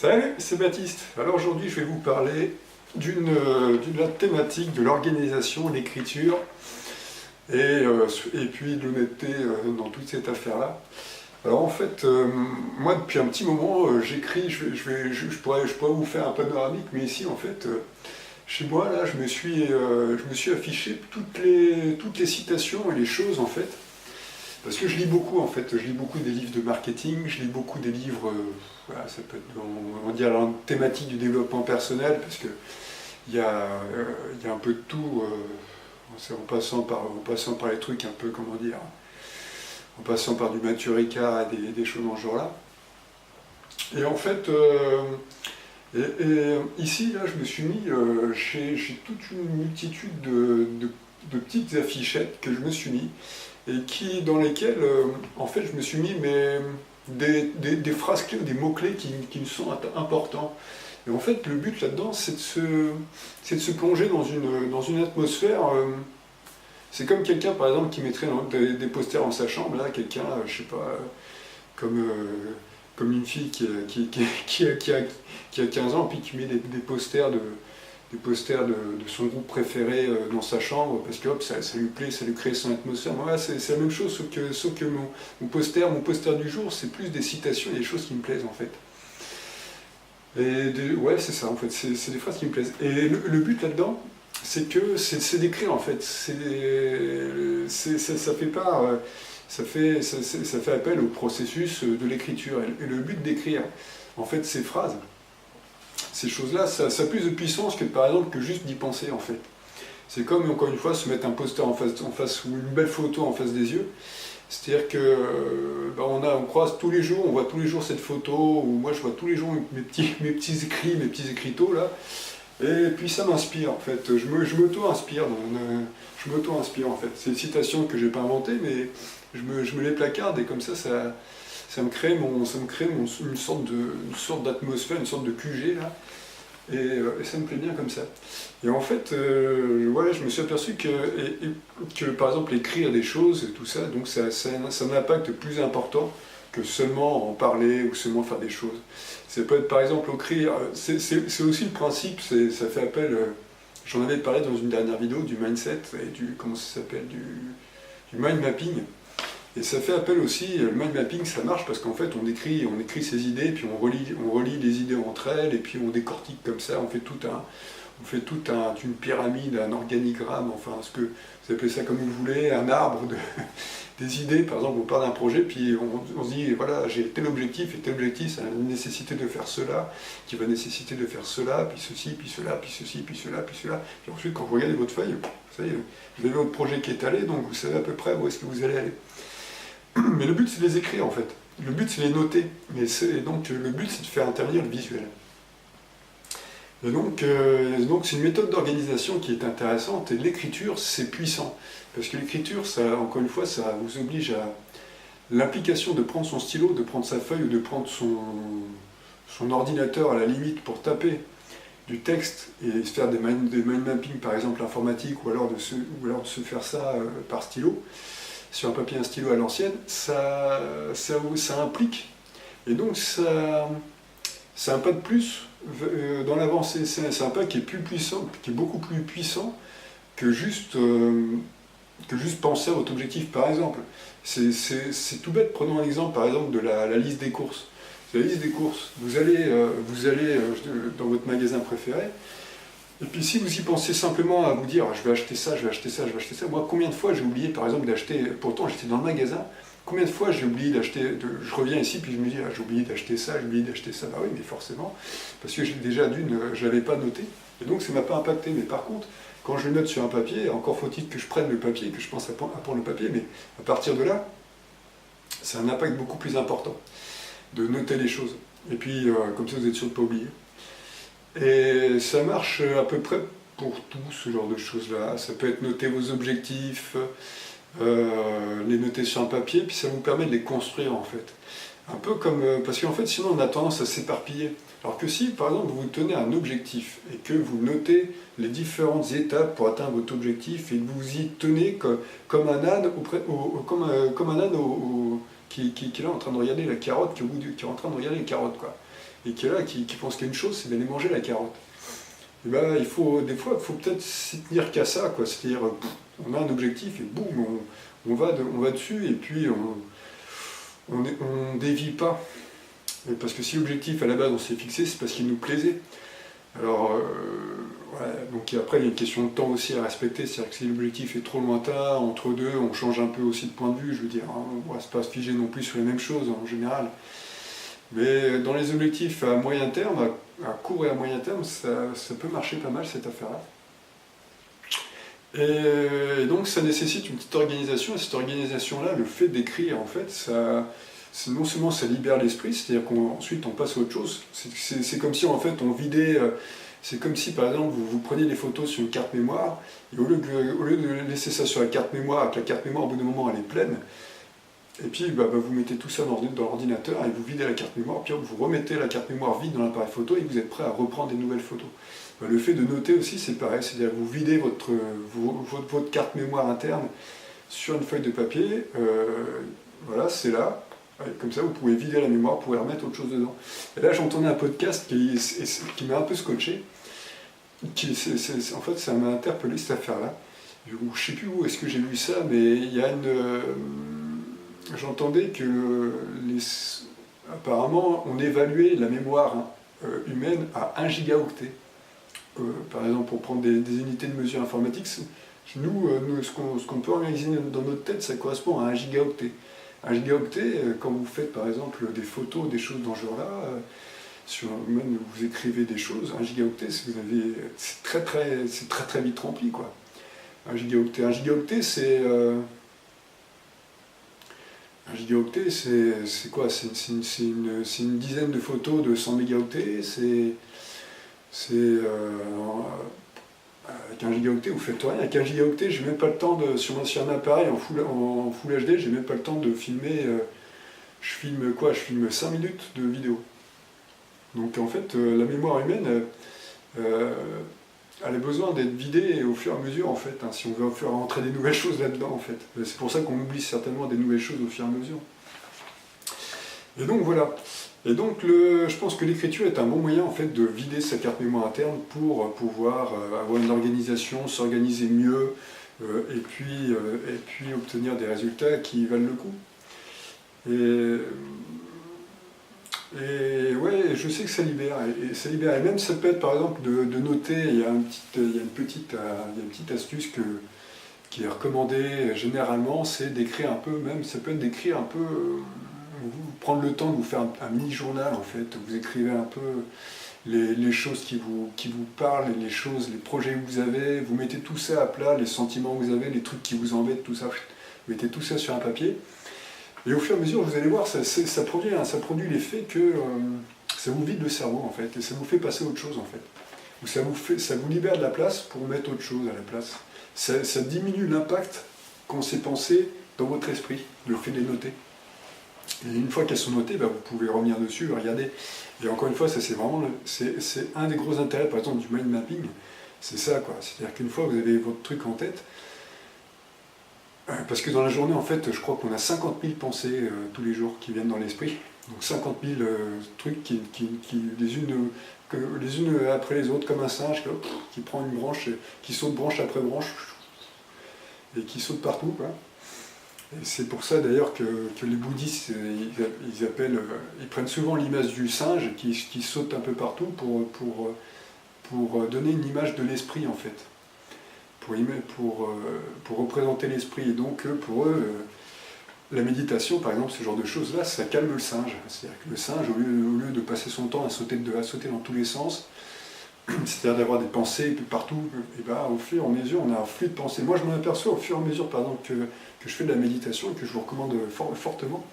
Salut, c'est Baptiste. Alors aujourd'hui, je vais vous parler d'une la thématique de l'organisation, l'écriture et puis de l'honnêteté dans toute cette affaire-là. Alors en fait, moi depuis un petit moment, j'écris, je pourrais vous faire un panoramique, mais ici en fait, chez moi là, je me suis affiché toutes les citations et les choses en fait. Parce que je lis beaucoup en fait, je lis beaucoup des livres de marketing, je lis beaucoup des livres, voilà, ça peut être, on va dire, la thématique du développement personnel, parce que il y a un peu de tout, en passant par les trucs un peu, comment dire, en passant par du Mathieu Ricard et des choses dans ce genre-là. Et en fait, ici, là, je me suis mis, j'ai toute une multitude de petites affichettes que je me suis mis, et dans lesquelles, en fait, je me suis mis des phrases clés ou des mots-clés qui me sont importants. Et en fait, le but là-dedans, c'est de se plonger dans une atmosphère. C'est comme quelqu'un, par exemple, qui mettrait des posters dans sa chambre, là, quelqu'un, je sais pas, comme une fille qui a 15 ans, puis qui met des posters de son groupe préféré dans sa chambre, parce que hop, ça lui plaît, ça lui crée son atmosphère. Moi, c'est la même chose, sauf que mon poster du jour, c'est plus des citations et des choses qui me plaisent, en fait. Ouais, c'est ça, en fait, c'est des phrases qui me plaisent. Et le but là-dedans, c'est d'écrire, en fait. Ça fait part, ça fait appel au processus de l'écriture. Et le but d'écrire, en fait, ces phrases, ces choses-là, ça a plus de puissance que, par exemple, que juste d'y penser, en fait. C'est comme, encore une fois, se mettre un poster en face ou une belle photo en face des yeux. C'est-à-dire que on croise tous les jours, on voit tous les jours cette photo, ou moi je vois tous les jours mes petits écrits, mes petits écriteaux là, et puis ça m'inspire en fait, je m'auto-inspire, en fait. C'est une citation que je n'ai pas inventée, mais je me les placarde, et comme ça me crée une sorte d'atmosphère, une sorte de QG là, et ça me plaît bien comme ça. Et en fait, ouais, je me suis aperçu que par exemple écrire des choses et tout ça, donc ça a un impact plus important que seulement en parler ou seulement faire des choses. Ça peut être par exemple écrire, c'est aussi le principe, ça fait appel, j'en avais parlé dans une dernière vidéo, du mindset et comment ça s'appelle, du mind mapping. Et ça fait appel aussi, le mind mapping ça marche parce qu'en fait on écrit ses idées, puis on relie les idées entre elles, et puis on décortique comme ça, on fait une pyramide, un organigramme, enfin ce que vous appelez ça comme vous voulez, un arbre des idées. Par exemple, on part d'un projet, puis on se dit, voilà, j'ai tel objectif, et tel objectif, ça a une nécessité de faire cela, qui va nécessiter de faire cela, puis ceci, puis cela, puis ceci, puis cela, puis cela. Puis ensuite, quand vous regardez votre feuille, vous savez, vous avez votre projet qui est allé, donc vous savez à peu près où est-ce que vous allez aller. Mais le but, c'est de les écrire, en fait. Le but, c'est de les noter. Donc, le but, c'est de faire intervenir le visuel. Et donc c'est une méthode d'organisation qui est intéressante, et l'écriture, c'est puissant. Parce que l'écriture, encore une fois, ça vous oblige à l'implication de prendre son stylo, de prendre sa feuille, ou de prendre son ordinateur à la limite pour taper du texte et se faire des mind mapping, par exemple informatique, ou alors de se faire ça par stylo, sur un papier, un stylo à l'ancienne, ça implique. Et donc c'est un pas de plus dans l'avancée. C'est un pas qui est plus puissant, qui est beaucoup plus puissant que juste penser à votre objectif. Par exemple, c'est tout bête. Prenons un exemple, par exemple, de la liste des courses. C'est la liste des courses. Vous allez dans votre magasin préféré, et puis si vous y pensez simplement à vous dire je vais acheter ça, je vais acheter ça, je vais acheter ça. Moi, combien de fois j'ai oublié, par exemple, d'acheter, pourtant j'étais dans le magasin, combien de fois j'ai oublié d'acheter, je reviens ici, puis je me dis j'ai oublié d'acheter ça, j'ai oublié d'acheter ça. Bah oui, mais forcément, parce que déjà je ne l'avais pas noté, et donc ça ne m'a pas impacté. Mais par contre, quand je le note sur un papier, encore faut-il que je prenne le papier, que je pense à prendre le papier, mais à partir de là, c'est un impact beaucoup plus important de noter les choses. Et puis, comme ça, vous êtes sûr de ne pas oublier. Et ça marche à peu près pour tout ce genre de choses-là. Ça peut être noter vos objectifs, les noter sur un papier, puis ça vous permet de les construire en fait. Un peu comme, parce qu'en fait sinon on a tendance à s'éparpiller. Alors que si par exemple vous tenez un objectif et que vous notez les différentes étapes pour atteindre votre objectif, et que vous y tenez comme un âne, qui est là en train de regarder la carotte, qui est en train de regarder les carottes, quoi. et qui est là, qui pense qu'il y a une chose, c'est d'aller manger la carotte. Et ben, des fois, il faut peut-être s'y tenir qu'à ça, quoi. C'est-à-dire, on a un objectif et boum, on va dessus et puis on dévie pas. Et parce que si l'objectif à la base on s'est fixé, c'est parce qu'il nous plaisait. Alors, voilà. Donc après il y a une question de temps aussi à respecter, c'est-à-dire que si l'objectif est trop lointain, entre deux, on change un peu aussi de point de vue, je veux dire, hein, on ne va pas se figer non plus sur les mêmes choses en général. Mais dans les objectifs à moyen terme, à court et à moyen terme, ça peut marcher pas mal cette affaire-là. Et donc ça nécessite une petite organisation, et cette organisation-là, le fait d'écrire, en fait, non seulement ça libère l'esprit, c'est-à-dire qu'ensuite on passe à autre chose, c'est comme si en fait on vidait, c'est comme si par exemple vous preniez des photos sur une carte mémoire, et au lieu de laisser ça sur la carte mémoire, que la carte mémoire au bout d'un moment elle est pleine, et puis vous mettez tout ça dans l'ordinateur et vous videz la carte mémoire, puis vous remettez la carte mémoire vide dans l'appareil photo et vous êtes prêt à reprendre des nouvelles photos. Le fait de noter aussi c'est pareil, c'est-à-dire que vous videz votre carte mémoire interne sur une feuille de papier, voilà, c'est là. Comme ça, vous pouvez vider la mémoire, vous pouvez remettre autre chose dedans. Et là, j'entendais un podcast qui m'a un peu scotché. En fait, ça m'a interpellé cette affaire-là. Je ne sais plus où est-ce que j'ai lu ça, mais il y a j'entendais que apparemment, on évaluait la mémoire humaine à 1 gigaoctet. Par exemple, pour prendre des unités de mesure informatiques, nous ce qu'on peut organiser dans notre tête, ça correspond à 1 gigaoctet. 1 gigaoctet, quand vous faites par exemple des photos, des choses dans ce genre-là, même vous écrivez des choses, 1 gigaoctet, c'est très vite rempli, quoi. 1 gigaoctet. 1 gigaoctet, c'est quoi? C'est une dizaine de photos de 100 mégaoctets, avec 1 gigaoctet, vous faites rien. Avec 1 gigaoctet, j'ai même pas le temps sur un appareil en full HD, j'ai même pas le temps de filmer. Je filme 5 minutes de vidéo. Donc en fait, la mémoire humaine, elle a besoin d'être vidée au fur et à mesure, en fait, hein, si on veut faire rentrer des nouvelles choses là-dedans, en fait. C'est pour ça qu'on oublie certainement des nouvelles choses au fur et à mesure. Et donc voilà. Et donc je pense que l'écriture est un bon moyen en fait de vider sa carte mémoire interne pour pouvoir avoir une organisation, s'organiser mieux et puis obtenir des résultats qui valent le coup. Et ouais, je sais que ça libère. Et ça libère. Et même ça peut être par exemple de noter, il y a une petite astuce qui est recommandée généralement, c'est d'écrire un peu, même ça peut être d'écrire un peu. Prendre le temps de vous faire un mini-journal en fait, vous écrivez un peu les choses qui vous parlent, les projets que vous avez, vous mettez tout ça à plat, les sentiments que vous avez, les trucs qui vous embêtent, tout ça, vous mettez tout ça sur un papier, et au fur et à mesure, vous allez voir, ça produit l'effet que ça vous vide le cerveau en fait, et ça vous fait passer à autre chose en fait, ou ça vous libère de la place pour mettre autre chose à la place, ça diminue l'impact qu'on s'est pensé dans votre esprit, le fait de les noter. Et une fois qu'elles sont notées, vous pouvez revenir dessus, regarder. Et encore une fois, ça c'est vraiment c'est un des gros intérêts, par exemple, du mind mapping, c'est ça, quoi. C'est-à-dire qu'une fois que vous avez votre truc en tête, parce que dans la journée, en fait, je crois qu'on a 50 000 pensées tous les jours qui viennent dans l'esprit. Donc 50 000 trucs qui les unes après les autres, comme un singe, qui prend une branche, qui saute branche après branche, et qui saute partout, quoi. Et c'est pour ça d'ailleurs que les bouddhistes, ils prennent souvent l'image du singe qui saute un peu partout pour donner une image de l'esprit en fait, pour représenter l'esprit. Et donc pour eux, la méditation par exemple, ce genre de choses-là, ça calme le singe. C'est-à-dire que le singe, au lieu de passer son temps à sauter dans tous les sens, c'est-à-dire d'avoir des pensées partout, et au fur et à mesure, on a un flux de pensées. Moi, je m'en aperçois au fur et à mesure, par exemple, que je fais de la méditation et que je vous recommande fortement.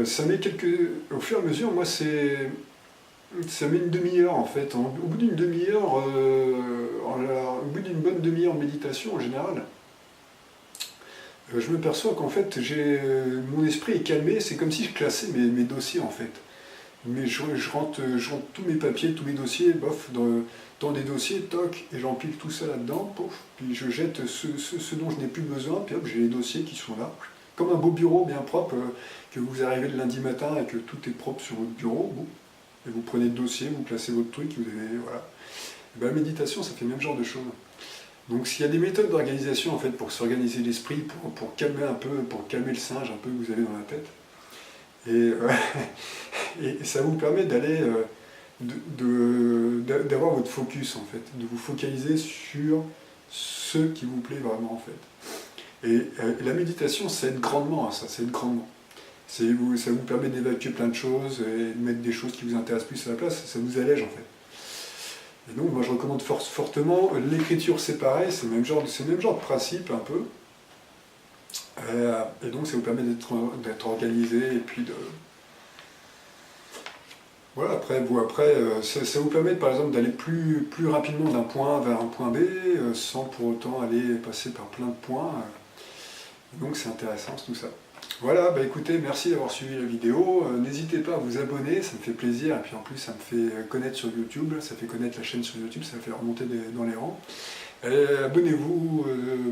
Ça met au fur et à mesure, moi, ça met une demi-heure, en fait. Au bout d'une demi-heure, au bout d'une bonne demi-heure de méditation, en général, je me perçois qu'en fait, mon esprit est calmé. C'est comme si je classais mes dossiers, en fait. Mais je rentre tous mes papiers, tous mes dossiers, dans des dossiers, toc, et j'empile tout ça là-dedans, pouf, puis je jette ce dont je n'ai plus besoin, puis hop, j'ai les dossiers qui sont là, comme un beau bureau bien propre, que vous arrivez le lundi matin et que tout est propre sur votre bureau, bon, et prenez le dossier, vous placez votre truc, vous avez, voilà. Et ben, la méditation, ça fait le même genre de choses. Donc s'il y a des méthodes d'organisation en fait pour s'organiser l'esprit, pour calmer un peu, pour calmer le singe un peu que vous avez dans la tête, et ça vous permet d'aller d'avoir votre focus en fait, de vous focaliser sur ce qui vous plaît vraiment en fait. Et la méditation, ça aide grandement à ça, ça aide grandement. Ça vous permet d'évacuer plein de choses et de mettre des choses qui vous intéressent plus à la place, ça vous allège en fait. Et donc moi je recommande fortement, l'écriture c'est pareil, c'est le même genre de principe un peu. Et donc ça vous permet d'être organisé et puis de... Voilà, après ça vous permet par exemple d'aller plus rapidement d'un point A vers un point B, sans pour autant aller passer par plein de points. Donc c'est intéressant tout ça. Voilà, bah écoutez, merci d'avoir suivi la vidéo. N'hésitez pas à vous abonner, ça me fait plaisir. Et puis en plus, ça me fait connaître sur YouTube, ça fait connaître la chaîne sur YouTube, ça fait remonter dans les rangs. Abonnez-vous,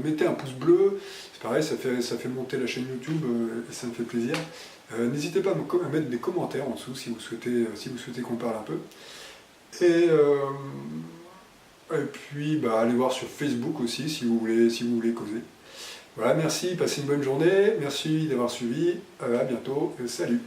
mettez un pouce bleu, c'est pareil, ça fait monter la chaîne YouTube et ça me fait plaisir. N'hésitez pas à mettre des commentaires en dessous si vous souhaitez qu'on parle un peu. Et puis bah, allez voir sur Facebook aussi si vous voulez causer. Voilà, merci, passez une bonne journée, merci d'avoir suivi, à bientôt, salut.